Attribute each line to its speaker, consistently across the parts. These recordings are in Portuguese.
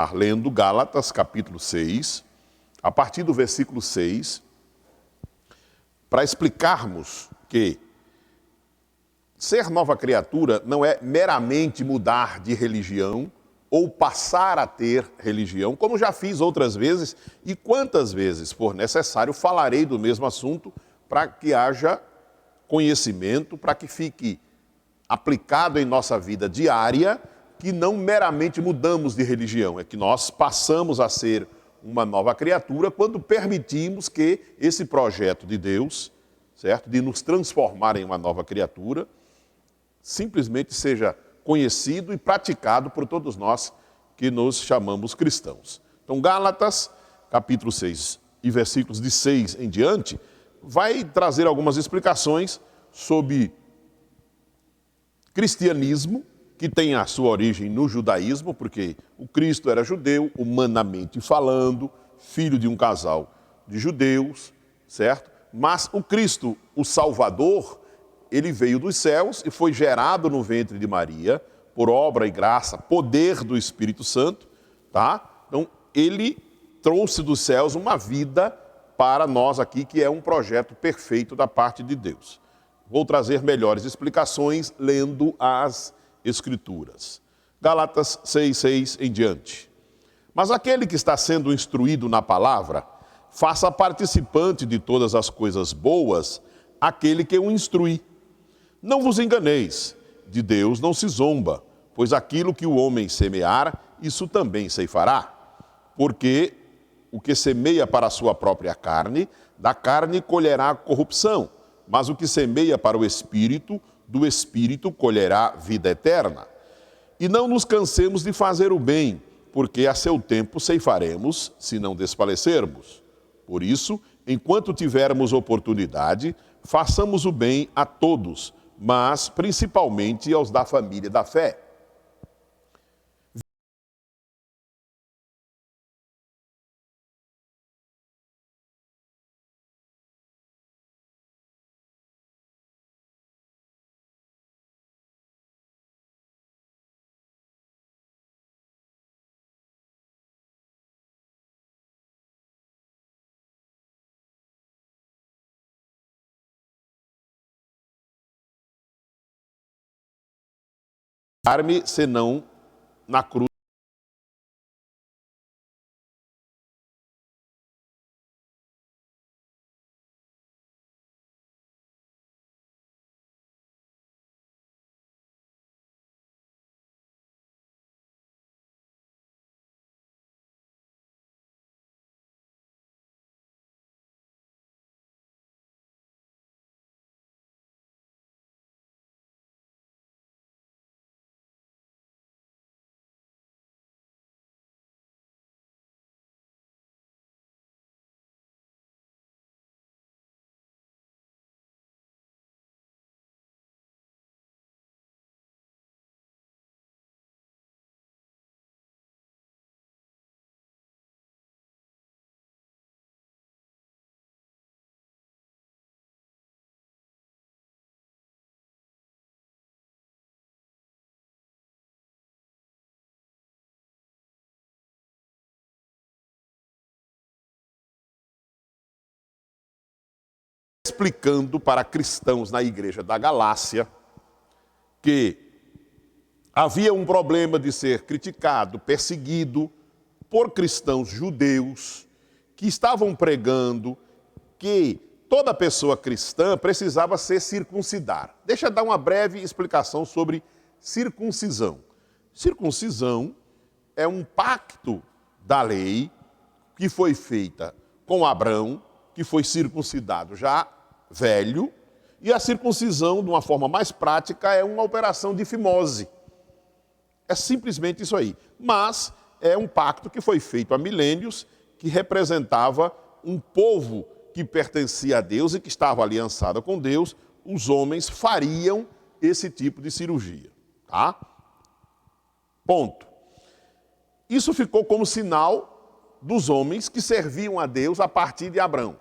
Speaker 1: Lendo Gálatas, capítulo 6, a partir do versículo 6, para explicarmos que ser nova criatura não é meramente mudar de religião ou passar a ter religião, como já fiz outras vezes, e quantas vezes for necessário falarei do mesmo assunto para que haja conhecimento, para que fique aplicado em nossa vida diária, que não meramente mudamos de religião, é que nós passamos a ser uma nova criatura quando permitimos que esse projeto de Deus, certo, de nos transformar em uma nova criatura, simplesmente seja conhecido e praticado por todos nós que nos chamamos cristãos. Então, Gálatas, capítulo 6 e versículos de 6 em diante, vai trazer algumas explicações sobre cristianismo, que tem a sua origem no judaísmo, porque o Cristo era judeu, humanamente falando, filho de um casal de judeus, certo? Mas o Cristo, o Salvador, ele veio dos céus e foi gerado no ventre de Maria, por obra e graça, poder do Espírito Santo, tá? Então, ele trouxe dos céus uma vida para nós aqui, que é um projeto perfeito da parte de Deus. Vou trazer melhores explicações lendo as Escrituras. Gálatas 6:6 em diante. Mas aquele que está sendo instruído na palavra, faça participante de todas as coisas boas aquele que o instrui. Não vos enganeis, de Deus não se zomba, pois aquilo que o homem semear, isso também ceifará. Porque o que semeia para a sua própria carne, da carne colherá corrupção, mas o que semeia para o Espírito, do Espírito colherá vida eterna. E não nos cansemos de fazer o bem, porque a seu tempo ceifaremos, se não desfalecermos. Por isso, enquanto tivermos oportunidade, façamos o bem a todos, mas principalmente aos da família da fé. Dar-me senão na cruz. Explicando para cristãos na igreja da Galácia que havia um problema de ser criticado, perseguido por cristãos judeus que estavam pregando que toda pessoa cristã precisava se circuncidar. Deixa eu dar uma breve explicação sobre circuncisão. Circuncisão é um pacto da lei que foi feita com Abraão, que foi circuncidado já velho, e a circuncisão, de uma forma mais prática, é uma operação de fimose. É simplesmente isso aí. Mas é um pacto que foi feito há milênios, que representava um povo que pertencia a Deus e que estava aliançado com Deus. Os homens fariam esse tipo de cirurgia. Tá? Ponto. Isso ficou como sinal dos homens que serviam a Deus a partir de Abraão.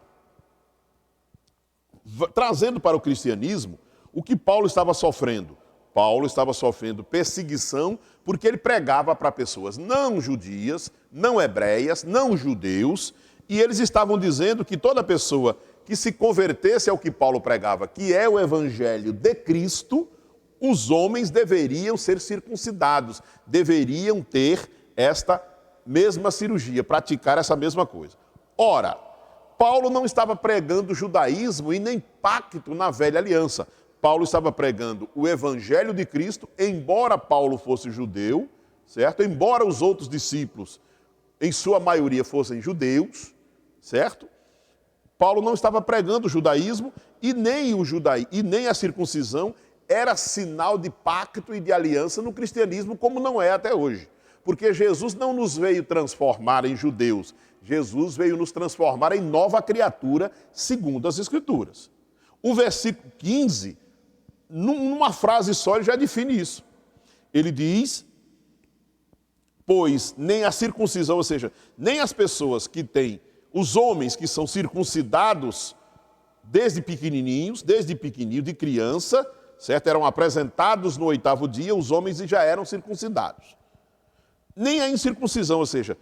Speaker 1: Trazendo para o cristianismo o que Paulo estava sofrendo. Paulo estava sofrendo perseguição porque ele pregava para pessoas não judias, não hebreias, não judeus, e eles estavam dizendo que toda pessoa que se convertesse ao que Paulo pregava, que é o evangelho de Cristo, os homens deveriam ser circuncidados, deveriam ter esta mesma cirurgia, praticar essa mesma coisa. Ora, Paulo não estava pregando judaísmo e nem pacto na velha aliança. Paulo estava pregando o evangelho de Cristo, embora Paulo fosse judeu, certo? Embora os outros discípulos, em sua maioria, fossem judeus, certo? Paulo não estava pregando o judaísmo e nem a circuncisão era sinal de pacto e de aliança no cristianismo, como não é até hoje. Porque Jesus não nos veio transformar em judeus, Jesus veio nos transformar em nova criatura, segundo as Escrituras. O versículo 15, numa frase só, ele já define isso. Ele diz, pois nem a circuncisão, ou seja, nem as pessoas que têm, os homens que são circuncidados desde pequenininhos, de criança, certo? Eram apresentados no 8º dia, os homens já eram circuncidados. Nem a incircuncisão, ou seja,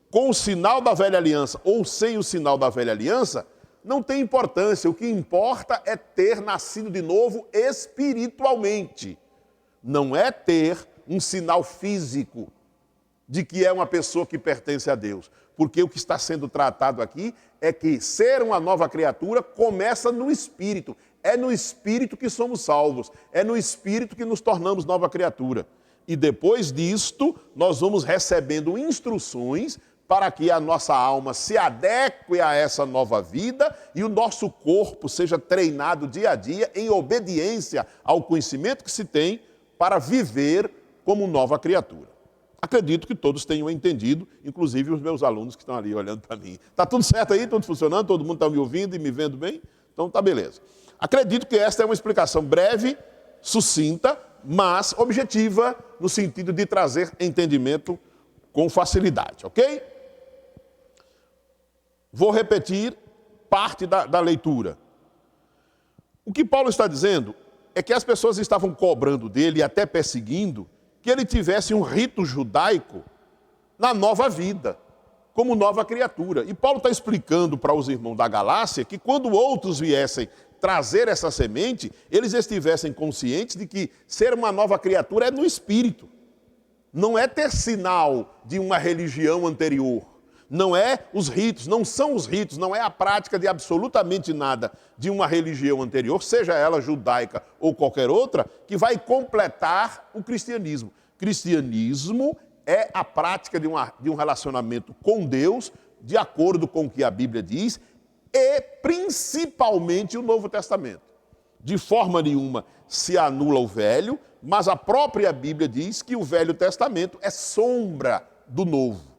Speaker 1: com o sinal da velha aliança ou sem o sinal da velha aliança, não tem importância. O que importa é ter nascido de novo espiritualmente. Não é ter um sinal físico de que é uma pessoa que pertence a Deus. Porque o que está sendo tratado aqui é que ser uma nova criatura começa no Espírito. É no Espírito que somos salvos. É no Espírito que nos tornamos nova criatura. E depois disto, nós vamos recebendo instruções para que a nossa alma se adeque a essa nova vida e o nosso corpo seja treinado dia a dia em obediência ao conhecimento que se tem para viver como nova criatura. Acredito que todos tenham entendido, inclusive os meus alunos que estão ali olhando para mim. Está tudo certo aí? Tudo funcionando? Todo mundo está me ouvindo e me vendo bem? Então tá beleza. Acredito que esta é uma explicação breve, sucinta, mas objetiva no sentido de trazer entendimento com facilidade, ok? Vou repetir parte da leitura. O que Paulo está dizendo é que as pessoas estavam cobrando dele e até perseguindo que ele tivesse um rito judaico na nova vida, como nova criatura. E Paulo está explicando para os irmãos da Galácia que quando outros viessem trazer essa semente, eles estivessem conscientes de que ser uma nova criatura é no espírito. Não é ter sinal de uma religião anterior. Não é os ritos, não são os ritos, não é a prática de absolutamente nada de uma religião anterior, seja ela judaica ou qualquer outra, que vai completar o cristianismo. Cristianismo é a prática de um relacionamento com Deus, de acordo com o que a Bíblia diz, e principalmente o Novo Testamento. De forma nenhuma se anula o Velho, mas a própria Bíblia diz que o Velho Testamento é sombra do Novo.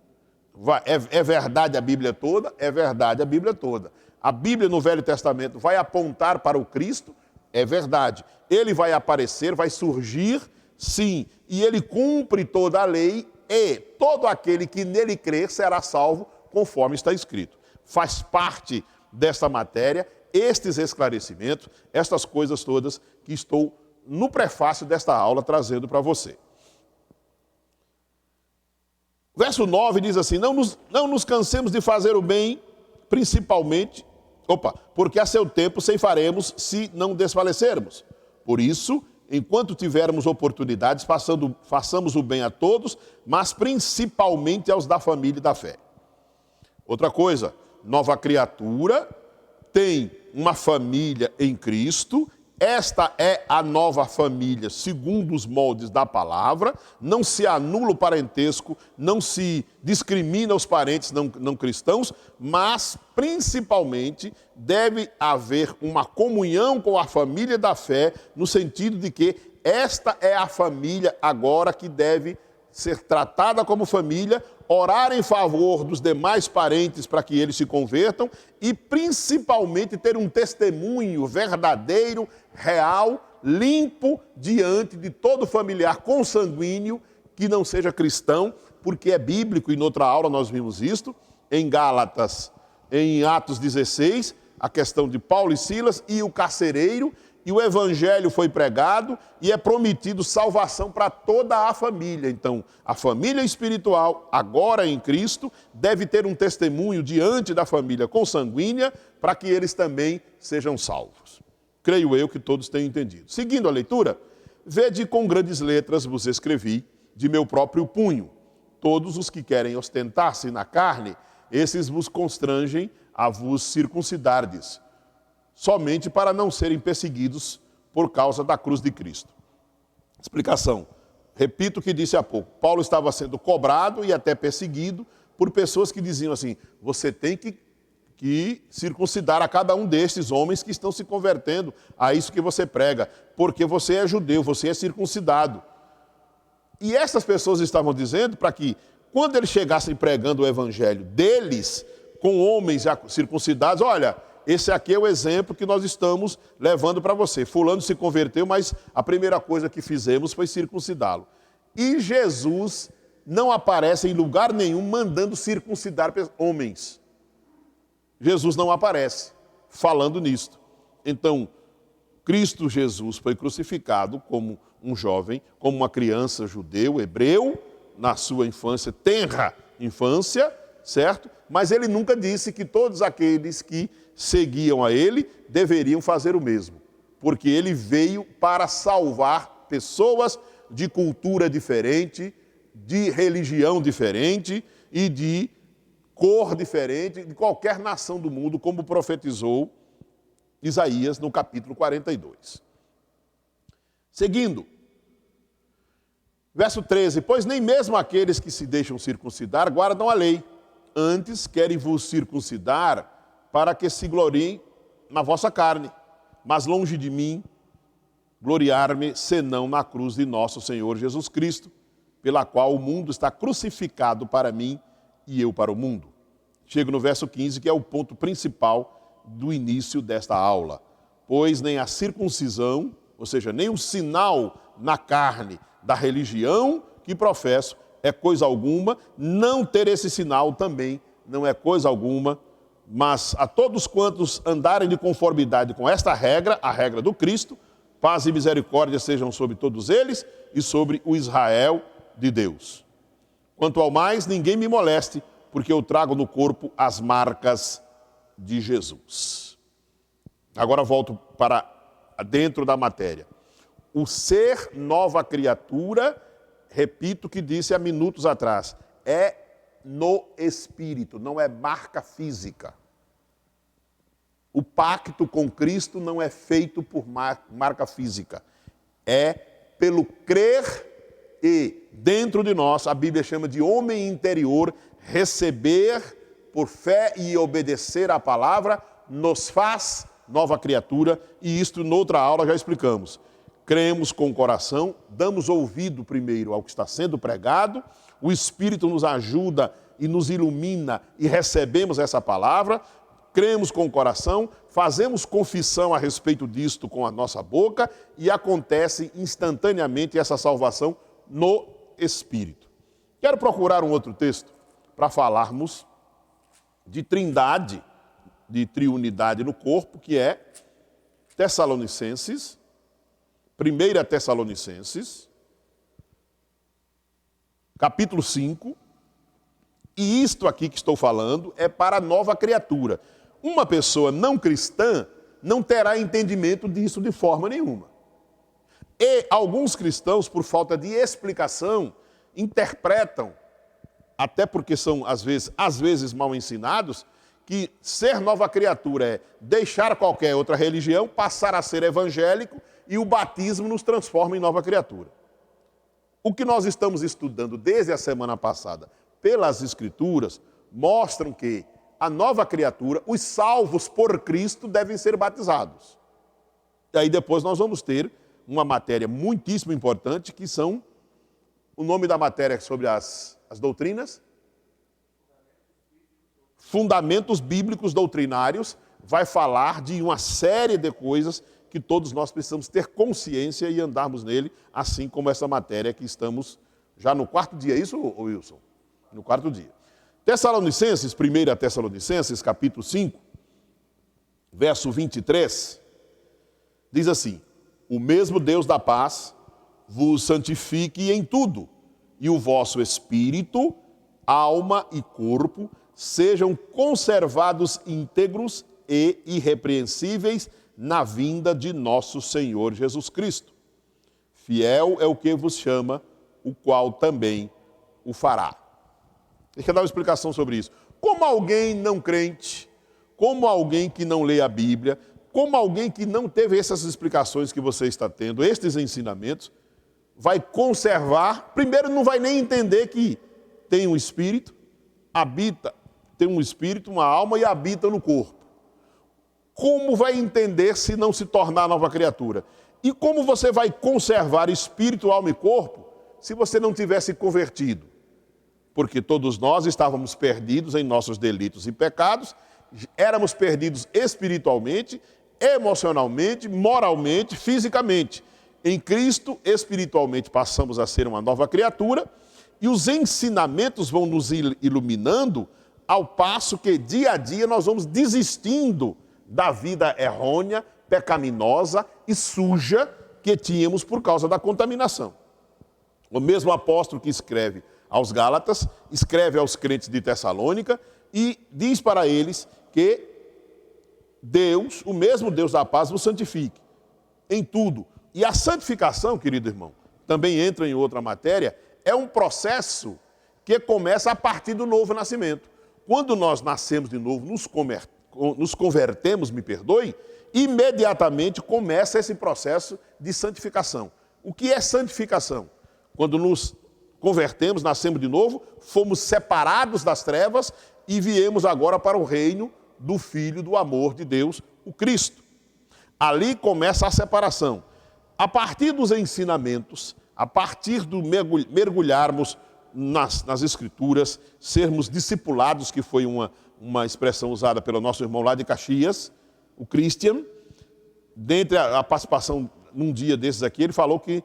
Speaker 1: É verdade a Bíblia toda? É verdade a Bíblia toda. A Bíblia no Velho Testamento vai apontar para o Cristo? É verdade. Ele vai aparecer, vai surgir, sim, e ele cumpre toda a lei e todo aquele que nele crer será salvo, conforme está escrito. Faz parte desta matéria, estes esclarecimentos, estas coisas todas que estou no prefácio desta aula trazendo para você. Verso 9 diz assim, não nos cansemos de fazer o bem, principalmente, porque a seu tempo ceifaremos se não desfalecermos. Por isso, enquanto tivermos oportunidades, façamos o bem a todos, mas principalmente aos da família e da fé. Outra coisa, nova criatura, tem uma família em Cristo. Esta é a nova família, segundo os moldes da palavra. Não se anula o parentesco, não se discrimina os parentes não cristãos, mas, principalmente, deve haver uma comunhão com a família da fé, no sentido de que esta é a família agora que deve ser tratada como família, orar em favor dos demais parentes para que eles se convertam e, principalmente, ter um testemunho verdadeiro, real, limpo, diante de todo familiar consanguíneo que não seja cristão, porque é bíblico, e noutra aula nós vimos isto, em Gálatas, em Atos 16, a questão de Paulo e Silas e o carcereiro, e o evangelho foi pregado e é prometido salvação para toda a família. Então, a família espiritual, agora em Cristo, deve ter um testemunho diante da família consanguínea para que eles também sejam salvos. Creio eu que todos tenham entendido. Seguindo a leitura, vede com grandes letras vos escrevi de meu próprio punho. Todos os que querem ostentar-se na carne, esses vos constrangem a vos circuncidardes, somente para não serem perseguidos por causa da cruz de Cristo. Explicação. Repito o que disse há pouco. Paulo estava sendo cobrado e até perseguido por pessoas que diziam assim, você tem que circuncidar a cada um destes homens que estão se convertendo a isso que você prega, porque você é judeu, você é circuncidado. E essas pessoas estavam dizendo para que, quando eles chegassem pregando o evangelho deles, com homens circuncidados, olha, esse aqui é o exemplo que nós estamos levando para você. Fulano se converteu, mas a primeira coisa que fizemos foi circuncidá-lo. E Jesus não aparece em lugar nenhum mandando circuncidar homens. Jesus não aparece falando nisto. Então, Cristo Jesus foi crucificado como um jovem, como uma criança judeu, hebreu, na sua infância, tenra infância, certo? Mas ele nunca disse que todos aqueles que seguiam a ele deveriam fazer o mesmo, porque ele veio para salvar pessoas de cultura diferente, de religião diferente e de cor diferente, de qualquer nação do mundo, como profetizou Isaías no capítulo 42. Seguindo, verso 13, pois nem mesmo aqueles que se deixam circuncidar guardam a lei, antes querem vos circuncidar para que se gloriem na vossa carne. Mas longe de mim gloriar-me, senão na cruz de nosso Senhor Jesus Cristo, pela qual o mundo está crucificado para mim e eu para o mundo. Chego no verso 15, que é o ponto principal do início desta aula. Pois nem a circuncisão, ou seja, nem o sinal na carne da religião que professo, é coisa alguma, não ter esse sinal também não é coisa alguma, mas a todos quantos andarem de conformidade com esta regra, a regra do Cristo, paz e misericórdia sejam sobre todos eles e sobre o Israel de Deus. Quanto ao mais, ninguém me moleste, porque eu trago no corpo as marcas de Jesus. Agora volto para dentro da matéria. O ser nova criatura, repito o que disse há minutos atrás, é no espírito, não é marca física. O pacto com Cristo não é feito por marca física, é pelo crer e dentro de nós, a Bíblia chama de homem interior, receber por fé e obedecer à palavra, nos faz nova criatura, e isto noutra aula já explicamos. Cremos com o coração, damos ouvido primeiro ao que está sendo pregado, o Espírito nos ajuda e nos ilumina e recebemos essa palavra, cremos com o coração, fazemos confissão a respeito disto com a nossa boca e acontece instantaneamente essa salvação no Espírito. Quero procurar um outro texto para falarmos de trindade, de triunidade no corpo, que é Tessalonicenses, 1 Tessalonicenses, capítulo 5, e isto aqui que estou falando é para a nova criatura. Uma pessoa não cristã não terá entendimento disso de forma nenhuma. E alguns cristãos, por falta de explicação, interpretam, até porque são às vezes mal ensinados, que ser nova criatura é deixar qualquer outra religião, passar a ser evangélico e o batismo nos transforma em nova criatura. O que nós estamos estudando desde a semana passada pelas Escrituras mostram que a nova criatura, os salvos por Cristo devem ser batizados. E aí depois nós vamos ter uma matéria muitíssimo importante que são, o nome da matéria sobre as doutrinas, Fundamentos Bíblicos Doutrinários, vai falar de uma série de coisas que todos nós precisamos ter consciência e andarmos nele, assim como essa matéria que estamos já no quarto dia. É isso, Wilson? No quarto dia. Tessalonicenses, 1 Tessalonicenses, capítulo 5, verso 23, Diz assim: o mesmo Deus da paz vos santifique em tudo, e o vosso espírito, alma e corpo sejam conservados íntegros e irrepreensíveis na vinda de nosso Senhor Jesus Cristo. Fiel é o que vos chama, o qual também o fará. Deixa eu dar uma explicação sobre isso. Como alguém não crente, como alguém que não lê a Bíblia, como alguém que não teve essas explicações que você está tendo, estes ensinamentos, vai conservar, primeiro não vai nem entender que tem um espírito, habita, tem um espírito, uma alma e habita no corpo. Como vai entender se não se tornar nova criatura? E como você vai conservar espírito, alma e corpo se você não tivesse convertido? Porque todos nós estávamos perdidos em nossos delitos e pecados, éramos perdidos espiritualmente, emocionalmente, moralmente, fisicamente. Em Cristo, espiritualmente, passamos a ser uma nova criatura e os ensinamentos vão nos iluminando ao passo que, dia a dia, nós vamos desistindo da vida errônea, pecaminosa e suja que tínhamos por causa da contaminação. O mesmo apóstolo que escreve aos Gálatas, escreve aos crentes de Tessalônica e diz para eles que Deus, o mesmo Deus da paz, vos santifique em tudo. E a santificação, querido irmão, também entra em outra matéria, é um processo que começa a partir do novo nascimento. Quando nós nascemos de novo, nos convertemos, me perdoe, imediatamente começa esse processo de santificação. O que é santificação? Quando nos convertemos, nascemos de novo, fomos separados das trevas e viemos agora para o reino do Filho do amor de Deus, o Cristo. Ali começa a separação. A partir dos ensinamentos, a partir do mergulharmos nas Escrituras, sermos discipulados, que foi uma expressão usada pelo nosso irmão lá de Caxias, o Christian, dentre a participação num dia desses aqui, ele falou que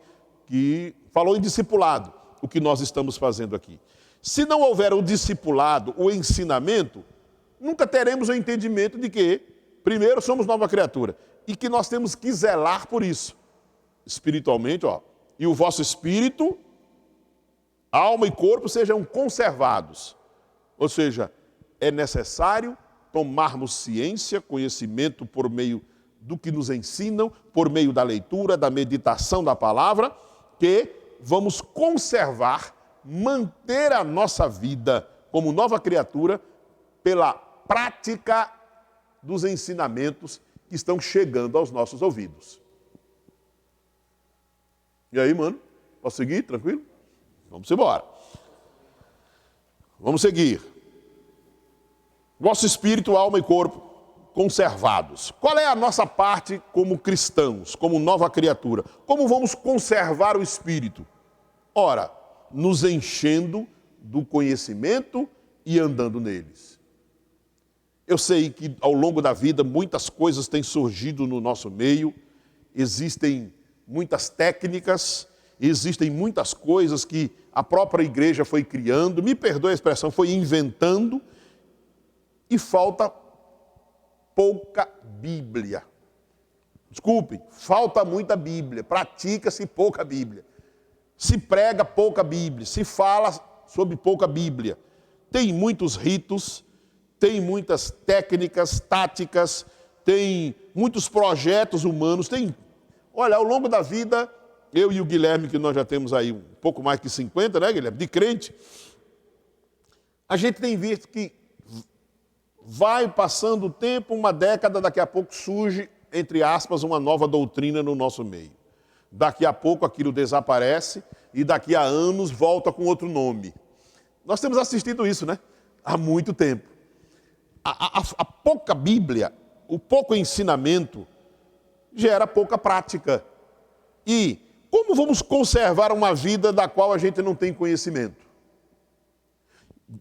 Speaker 1: falou em discipulado, o que nós estamos fazendo aqui. Se não houver o discipulado, o ensinamento, nunca teremos o entendimento de que, primeiro, somos nova criatura e que nós temos que zelar por isso. Espiritualmente, e o vosso espírito, alma e corpo sejam conservados. Ou seja, é necessário tomarmos ciência, conhecimento por meio do que nos ensinam, por meio da leitura, da meditação da palavra, que vamos conservar, manter a nossa vida como nova criatura pela prática dos ensinamentos que estão chegando aos nossos ouvidos. E aí, mano? Posso seguir? Tranquilo? Vamos embora. Vamos seguir. Vosso espírito, alma e corpo conservados. Qual é a nossa parte como cristãos, como nova criatura? Como vamos conservar o espírito? Ora, nos enchendo do conhecimento e andando neles. Eu sei que ao longo da vida muitas coisas têm surgido no nosso meio, existem muitas técnicas, existem muitas coisas que a própria igreja foi criando, me perdoe a expressão, foi inventando, e falta pouca Bíblia. Desculpe, falta muita Bíblia, pratica-se pouca Bíblia. Se prega pouca Bíblia, se fala sobre pouca Bíblia. Tem muitos ritos, tem muitas técnicas, táticas, tem muitos projetos humanos, Olha, ao longo da vida, eu e o Guilherme, que nós já temos aí um pouco mais que 50, né, Guilherme, de crente, a gente tem visto que vai passando o tempo, uma década, daqui a pouco surge, entre aspas, uma nova doutrina no nosso meio. Daqui a pouco aquilo desaparece e daqui a anos volta com outro nome. Nós temos assistido isso, né? Há muito tempo. A pouca Bíblia, o pouco ensinamento, gera pouca prática. E como vamos conservar uma vida da qual a gente não tem conhecimento?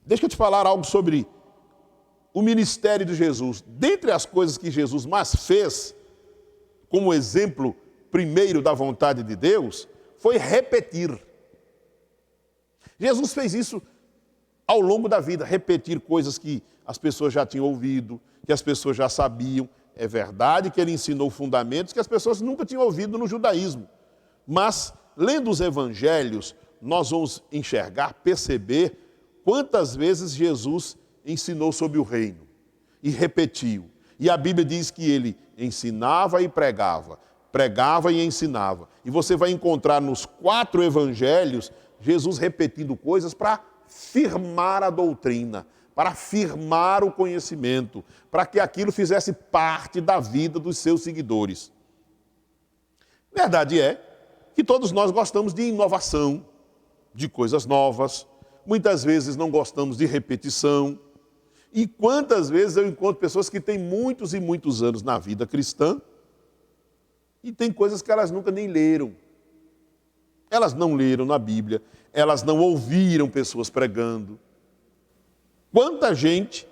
Speaker 1: Deixa eu te falar algo sobre o ministério de Jesus. Dentre as coisas que Jesus mais fez, como exemplo primeiro da vontade de Deus, foi repetir. Jesus fez isso ao longo da vida, repetir coisas que as pessoas já tinham ouvido, que as pessoas já sabiam. É verdade que ele ensinou fundamentos que as pessoas nunca tinham ouvido no judaísmo. Mas, lendo os evangelhos, nós vamos enxergar, perceber quantas vezes Jesus ensinou sobre o reino e repetiu. E a Bíblia diz que ele ensinava e pregava, pregava e ensinava. E você vai encontrar nos 4 evangelhos Jesus repetindo coisas para firmar a doutrina, para firmar o conhecimento, para que aquilo fizesse parte da vida dos seus seguidores. Verdade é que todos nós gostamos de inovação, de coisas novas, muitas vezes não gostamos de repetição. E quantas vezes eu encontro pessoas que têm muitos e muitos anos na vida cristã e tem coisas que elas nunca nem leram. Elas não leram na Bíblia, elas não ouviram pessoas pregando. Quanta gente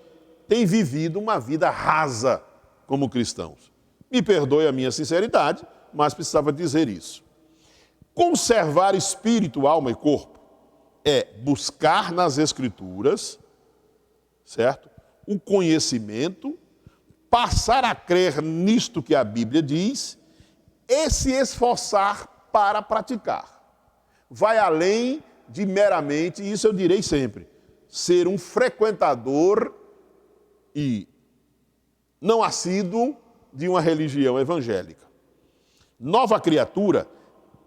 Speaker 1: tem vivido uma vida rasa como cristãos? Me perdoe a minha sinceridade, mas precisava dizer isso. Conservar espírito, alma e corpo é buscar nas Escrituras, certo? O conhecimento, passar a crer nisto que a Bíblia diz e se esforçar para praticar. Vai além de meramente, isso eu direi sempre, ser um frequentador e não assíduo de uma religião evangélica. Nova criatura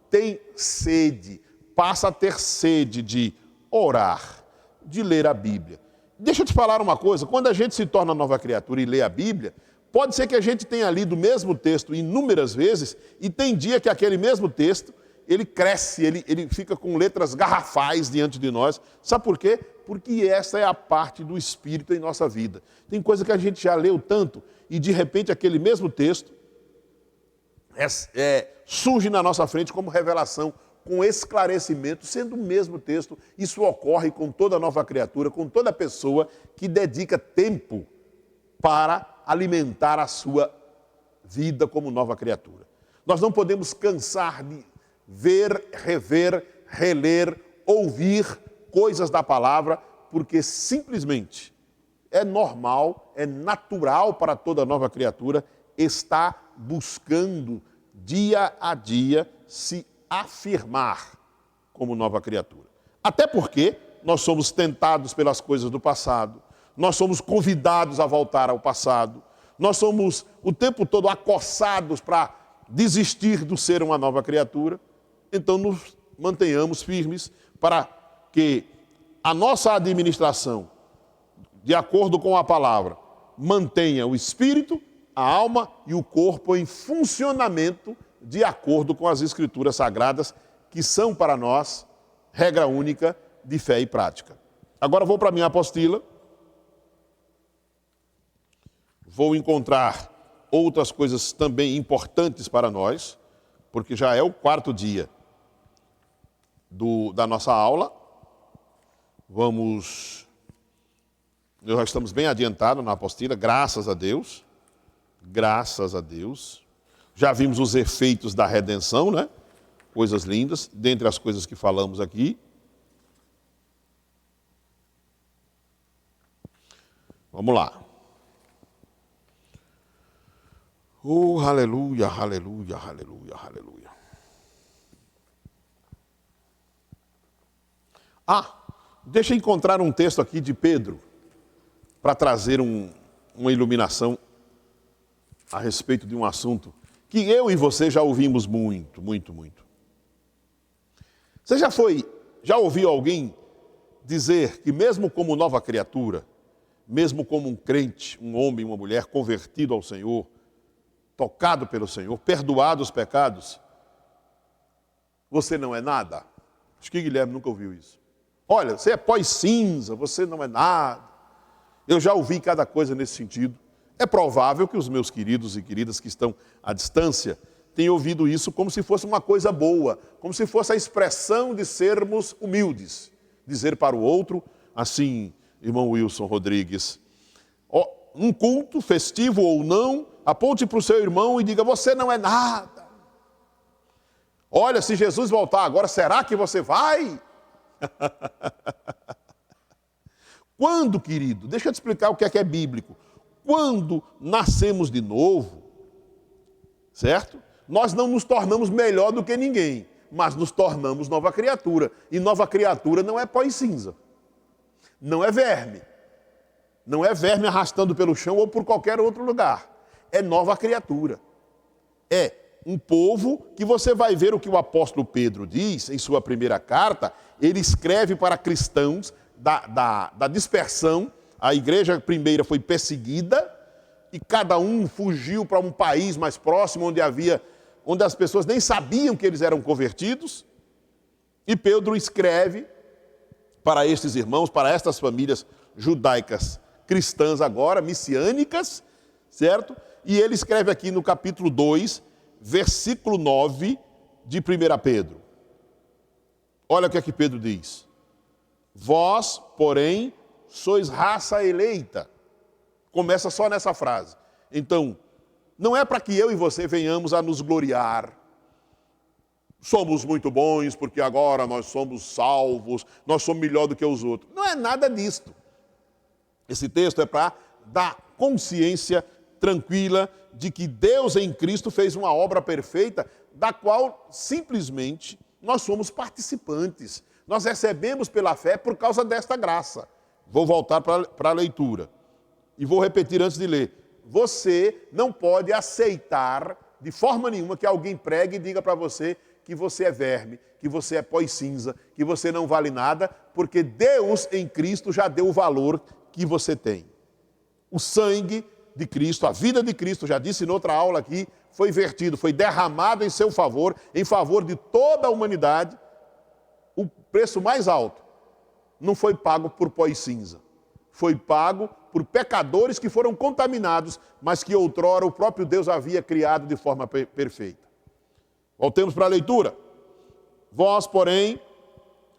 Speaker 1: tem sede, passa a ter sede de orar, de ler a Bíblia. Deixa eu te falar uma coisa, quando a gente se torna nova criatura e lê a Bíblia, pode ser que a gente tenha lido o mesmo texto inúmeras vezes e tem dia que aquele mesmo texto, ele cresce, ele fica com letras garrafais diante de nós. Sabe por quê? Porque essa é a parte do Espírito em nossa vida. Tem coisa que a gente já leu tanto e de repente aquele mesmo texto surge na nossa frente como revelação, com esclarecimento, sendo o mesmo texto. Isso ocorre com toda nova criatura, com toda pessoa que dedica tempo para alimentar a sua vida como nova criatura. Nós não podemos cansar de ver, rever, reler, ouvir coisas da palavra, porque simplesmente é normal, é natural para toda nova criatura estar buscando dia a dia se afirmar como nova criatura. Até porque nós somos tentados pelas coisas do passado, nós somos convidados a voltar ao passado, nós somos o tempo todo acossados para desistir do ser uma nova criatura. Então nos mantenhamos firmes para que a nossa administração, de acordo com a palavra, mantenha o espírito, a alma e o corpo em funcionamento de acordo com as Escrituras Sagradas, que são para nós regra única de fé e prática. Agora vou para a minha apostila. Vou encontrar outras coisas também importantes para nós, porque já é o 4º dia da nossa aula. Nós já estamos bem adiantados na apostila, graças a Deus. Graças a Deus. Já vimos os efeitos da redenção, né? Coisas lindas, dentre as coisas que falamos aqui. Vamos lá. Oh, aleluia, aleluia, aleluia, aleluia. Deixa eu encontrar um texto aqui de Pedro para trazer uma iluminação a respeito de um assunto que eu e você já ouvimos muito, muito, muito. Você já ouviu alguém dizer que mesmo como nova criatura, mesmo como um crente, um homem, uma mulher convertido ao Senhor, tocado pelo Senhor, perdoado os pecados, você não é nada? Acho que Guilherme nunca ouviu isso. Olha, você é pó e cinza, você não é nada. Eu já ouvi cada coisa nesse sentido. É provável que os meus queridos e queridas que estão à distância tenham ouvido isso como se fosse uma coisa boa, como se fosse a expressão de sermos humildes. Dizer para o outro, assim, irmão Wilson Rodrigues, um culto, festivo ou não, aponte para o seu irmão e diga, você não é nada. Olha, se Jesus voltar agora, será que você vai? Quando, querido? Deixa eu te explicar o que é bíblico. quando nascemos de novo, certo? Nós não nos tornamos melhor do que ninguém, mas nos tornamos nova criatura. E nova criatura não é pó e cinza. Não é verme. Não é verme arrastando pelo chão ou por qualquer outro lugar. É nova criatura. É um povo que você vai ver o que o apóstolo Pedro diz em sua primeira carta. Ele escreve para cristãos da dispersão. A igreja primeira foi perseguida e cada um fugiu para um país mais próximo onde as pessoas nem sabiam que eles eram convertidos. E Pedro escreve para estes irmãos, para estas famílias judaicas cristãs agora, messiânicas, certo? E ele escreve aqui no capítulo 2, versículo 9 de 1 Pedro. Olha o que é que Pedro diz. Vós, porém, sois raça eleita. Começa só nessa frase. Então, não é para que eu e você venhamos a nos gloriar. Somos muito bons porque agora nós somos salvos, nós somos melhor do que os outros. Não é nada disto. Esse texto é para dar consciência tranquila de que Deus em Cristo fez uma obra perfeita, da qual simplesmente nós somos participantes. Nós recebemos pela fé por causa desta graça. Vou voltar para a leitura. E vou repetir antes de ler. Você não pode aceitar de forma nenhuma que alguém pregue e diga para você que você é verme, que você é pó e cinza, que você não vale nada, porque Deus em Cristo já deu o valor que você tem. O sangue de Cristo, a vida de Cristo, já disse em outra aula aqui, foi vertido, foi derramado em seu favor, em favor de toda a humanidade. O preço mais alto não foi pago por pó e cinza. Foi pago por pecadores que foram contaminados, mas que outrora o próprio Deus havia criado de forma perfeita. Voltemos para a leitura. Vós, porém,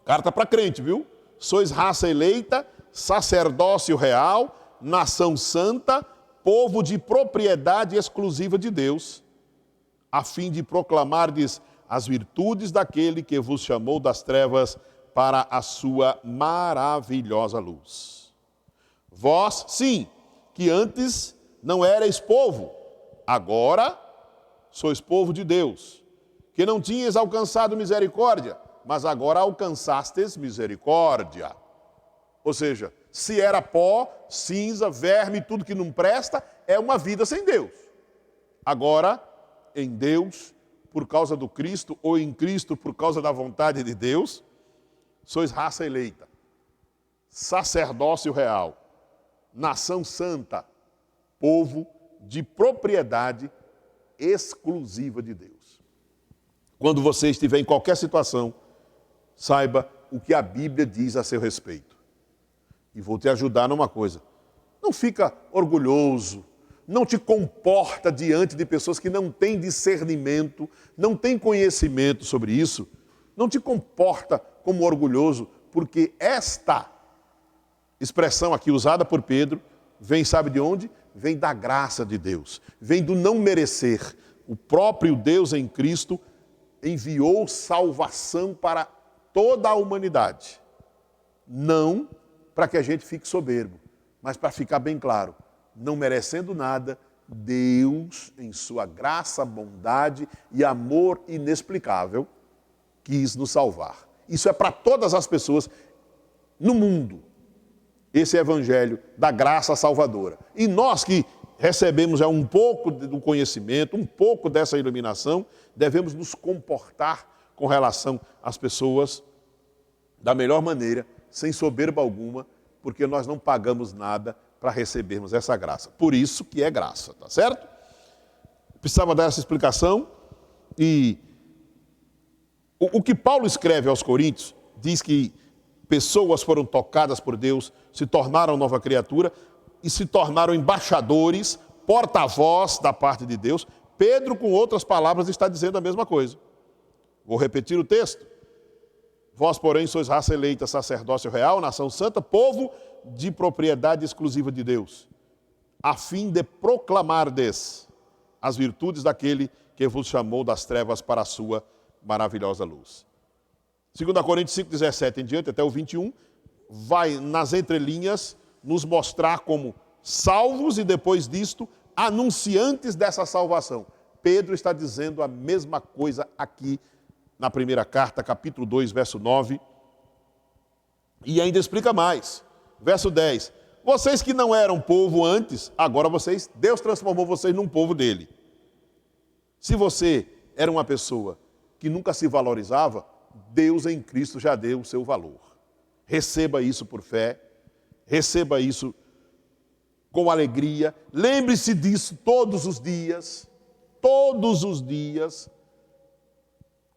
Speaker 1: carta para crente, viu? Sois raça eleita, sacerdócio real, nação santa, povo de propriedade exclusiva de Deus, a fim de proclamardes as virtudes daquele que vos chamou das trevas para a sua maravilhosa luz. Vós, sim, que antes não erais povo, agora sois povo de Deus, que não tinhas alcançado misericórdia, mas agora alcançastes misericórdia. Ou seja, se era pó, cinza, verme, tudo que não presta, é uma vida sem Deus. Agora, em Deus, por causa do Cristo, ou em Cristo, por causa da vontade de Deus, sois raça eleita, sacerdócio real, nação santa, povo de propriedade exclusiva de Deus. Quando você estiver em qualquer situação, saiba o que a Bíblia diz a seu respeito. E vou te ajudar numa coisa. Não fica orgulhoso, não te comporta diante de pessoas que não têm discernimento, não têm conhecimento sobre isso. Não te comporta como orgulhoso, porque esta expressão aqui usada por Pedro vem, sabe de onde? Vem da graça de Deus, vem do não merecer. O próprio Deus em Cristo enviou salvação para toda a humanidade. Não para que a gente fique soberbo, mas para ficar bem claro, não merecendo nada, Deus, em sua graça, bondade e amor inexplicável, quis nos salvar. Isso é para todas as pessoas no mundo. Esse é o evangelho da graça salvadora. E nós que recebemos um pouco do conhecimento, um pouco dessa iluminação, devemos nos comportar com relação às pessoas da melhor maneira, sem soberba alguma, porque nós não pagamos nada para recebermos essa graça. Por isso que é graça, tá certo? Precisava dar essa explicação. E o que Paulo escreve aos Coríntios diz que pessoas foram tocadas por Deus, se tornaram nova criatura e se tornaram embaixadores, porta-voz da parte de Deus. Pedro, com outras palavras, está dizendo a mesma coisa. Vou repetir o texto. Vós, porém, sois raça eleita, sacerdócio real, nação santa, povo de propriedade exclusiva de Deus, a fim de proclamardes as virtudes daquele que vos chamou das trevas para a sua maravilhosa luz. 2 Coríntios 5,17 em diante, até o 21, vai nas entrelinhas nos mostrar como salvos e depois disto, anunciantes dessa salvação. Pedro está dizendo a mesma coisa aqui na primeira carta, capítulo 2, verso 9. E ainda explica mais. Verso 10. Vocês que não eram povo antes, agora Deus transformou vocês num povo dele. Se você era uma pessoa que nunca se valorizava, Deus em Cristo já deu o seu valor. Receba isso por fé, receba isso com alegria. Lembre-se disso todos os dias,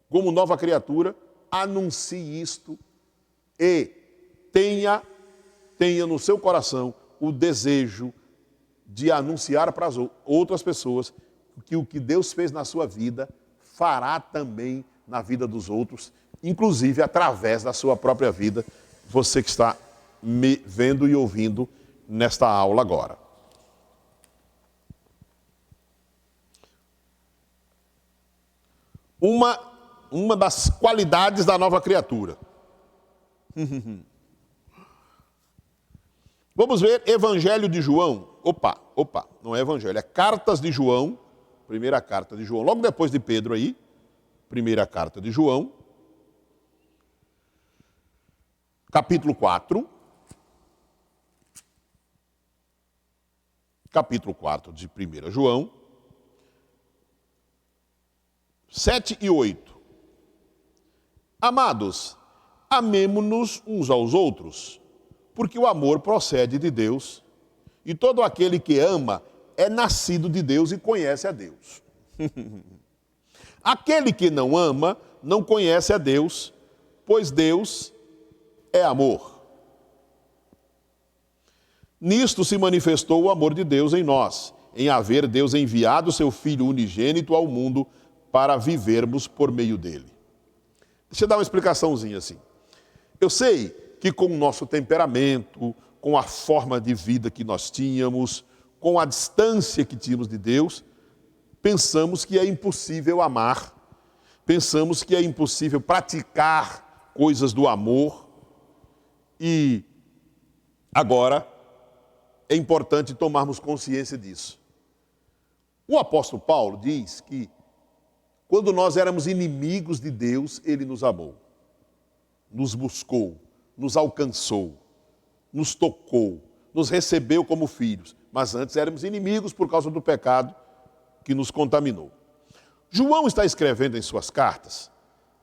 Speaker 1: como nova criatura, anuncie isto e tenha no seu coração o desejo de anunciar para as outras pessoas que o que Deus fez na sua vida fará também na vida dos outros, inclusive através da sua própria vida, você que está me vendo e ouvindo nesta aula agora. Uma das qualidades da nova criatura. Vamos ver Evangelho de João. Opa, não é Evangelho, é Cartas de João, primeira carta de João, logo depois de Pedro aí, primeira carta de João, capítulo 4. Capítulo 4 de 1 João, 7 e 8. Amados, amemo-nos uns aos outros, porque o amor procede de Deus, e todo aquele que ama é nascido de Deus e conhece a Deus. Aquele que não ama não conhece a Deus, pois Deus é amor. Nisto se manifestou o amor de Deus em nós, em haver Deus enviado seu Filho unigênito ao mundo para vivermos por meio dele. Deixa eu dar uma explicaçãozinha assim. Eu sei que com o nosso temperamento, com a forma de vida que nós tínhamos, com a distância que tínhamos de Deus, pensamos que é impossível amar, pensamos que é impossível praticar coisas do amor. E agora é importante tomarmos consciência disso. O apóstolo Paulo diz que quando nós éramos inimigos de Deus, ele nos amou, nos buscou, nos alcançou, nos tocou, nos recebeu como filhos. Mas antes éramos inimigos por causa do pecado que nos contaminou. João está escrevendo em suas cartas,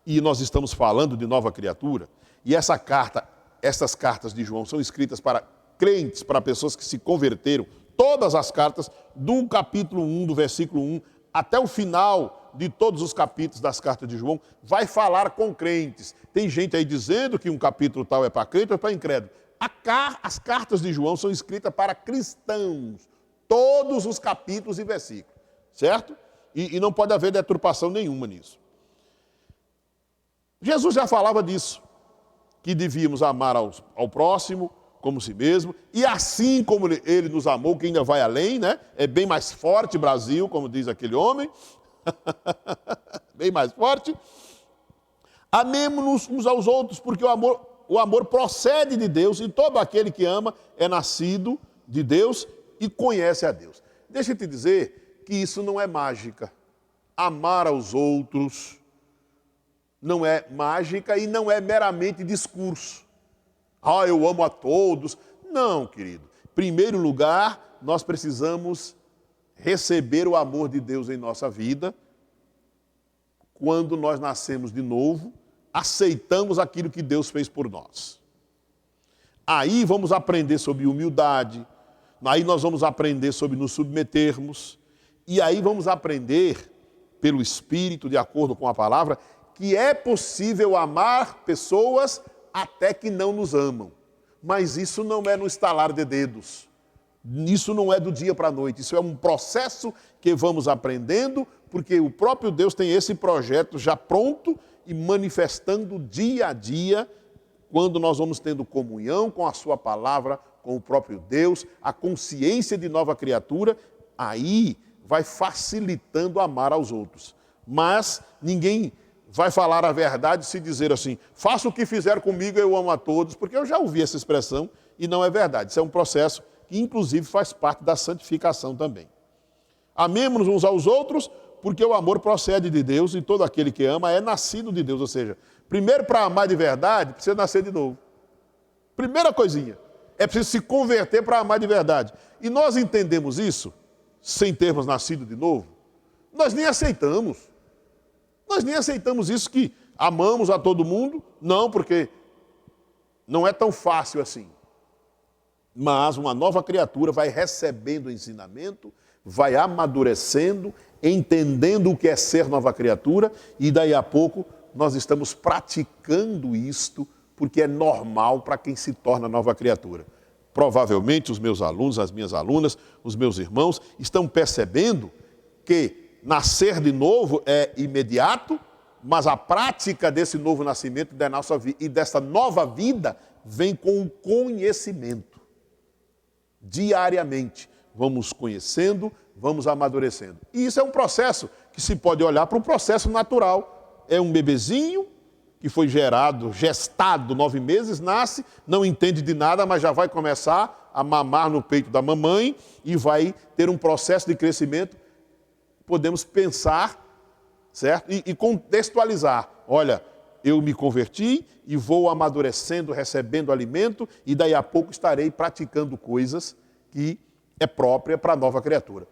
Speaker 1: e nós estamos falando de nova criatura, e essas cartas de João são escritas para crentes, para pessoas que se converteram. Todas as cartas, do capítulo 1, do versículo 1, até o final de todos os capítulos das cartas de João, vai falar com crentes. Tem gente aí dizendo que um capítulo tal é para crente ou é para incrédulo. As cartas de João são escritas para cristãos, todos os capítulos e versículos, certo? E não pode haver deturpação nenhuma nisso. Jesus já falava disso, que devíamos amar ao próximo como si mesmo, e assim como ele nos amou, que ainda vai além, né? É bem mais forte, Brasil, como diz aquele homem, bem mais forte. Amemo-nos uns aos outros, porque o amor procede de Deus, e todo aquele que ama é nascido de Deus e conhece a Deus. Deixa eu te dizer que isso não é mágica. Amar aos outros não é mágica e não é meramente discurso. Eu amo a todos. Não, querido. Em primeiro lugar, nós precisamos receber o amor de Deus em nossa vida. Quando nós nascemos de novo, aceitamos aquilo que Deus fez por nós. Aí vamos aprender sobre humildade, aí nós vamos aprender sobre nos submetermos, e aí vamos aprender, pelo Espírito, de acordo com a palavra, que é possível amar pessoas até que não nos amam. Mas isso não é no estalar de dedos. Isso não é do dia para a noite. Isso é um processo que vamos aprendendo, porque o próprio Deus tem esse projeto já pronto e manifestando dia a dia, quando nós vamos tendo comunhão com a sua palavra, com o próprio Deus, a consciência de nova criatura, aí vai facilitando amar aos outros. Mas ninguém vai falar a verdade se dizer assim, faça o que fizer comigo, eu amo a todos, porque eu já ouvi essa expressão e não é verdade. Isso é um processo que inclusive faz parte da santificação também. Amemo-nos uns aos outros, porque o amor procede de Deus e todo aquele que ama é nascido de Deus. Ou seja, primeiro para amar de verdade, precisa nascer de novo. Primeira coisinha, é preciso se converter para amar de verdade. E nós entendemos isso sem termos nascido de novo? Nós nem aceitamos. Nós nem aceitamos isso que amamos a todo mundo, não, porque não é tão fácil assim. Mas uma nova criatura vai recebendo o ensinamento, vai amadurecendo, entendendo o que é ser nova criatura, e daí a pouco nós estamos praticando isto, porque é normal para quem se torna nova criatura. Provavelmente os meus alunos, as minhas alunas, os meus irmãos estão percebendo que nascer de novo é imediato, mas a prática desse novo nascimento e dessa nova vida vem com o conhecimento. Diariamente, vamos conhecendo, vamos amadurecendo. E isso é um processo que se pode olhar para um processo natural. É um bebezinho que foi gestado 9 meses, nasce, não entende de nada, mas já vai começar a mamar no peito da mamãe e vai ter um processo de crescimento. Podemos pensar, certo? E contextualizar. Olha, eu me converti e vou amadurecendo, recebendo alimento, e daí a pouco estarei praticando coisas que é própria para a nova criatura.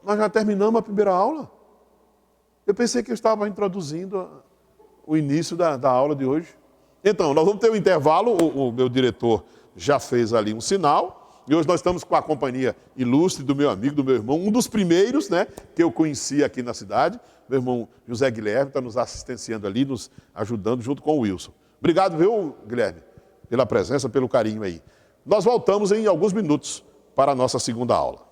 Speaker 1: Nós já terminamos a primeira aula. Eu pensei que eu estava introduzindo o início da aula de hoje. Então, nós vamos ter um intervalo, o meu diretor já fez ali um sinal, e hoje nós estamos com a companhia ilustre do meu amigo, do meu irmão, um dos primeiros, né, que eu conheci aqui na cidade, meu irmão José Guilherme, está nos assistenciando ali, nos ajudando junto com o Wilson. Obrigado, viu, Guilherme, pela presença, pelo carinho aí. Nós voltamos em alguns minutos para a nossa segunda aula.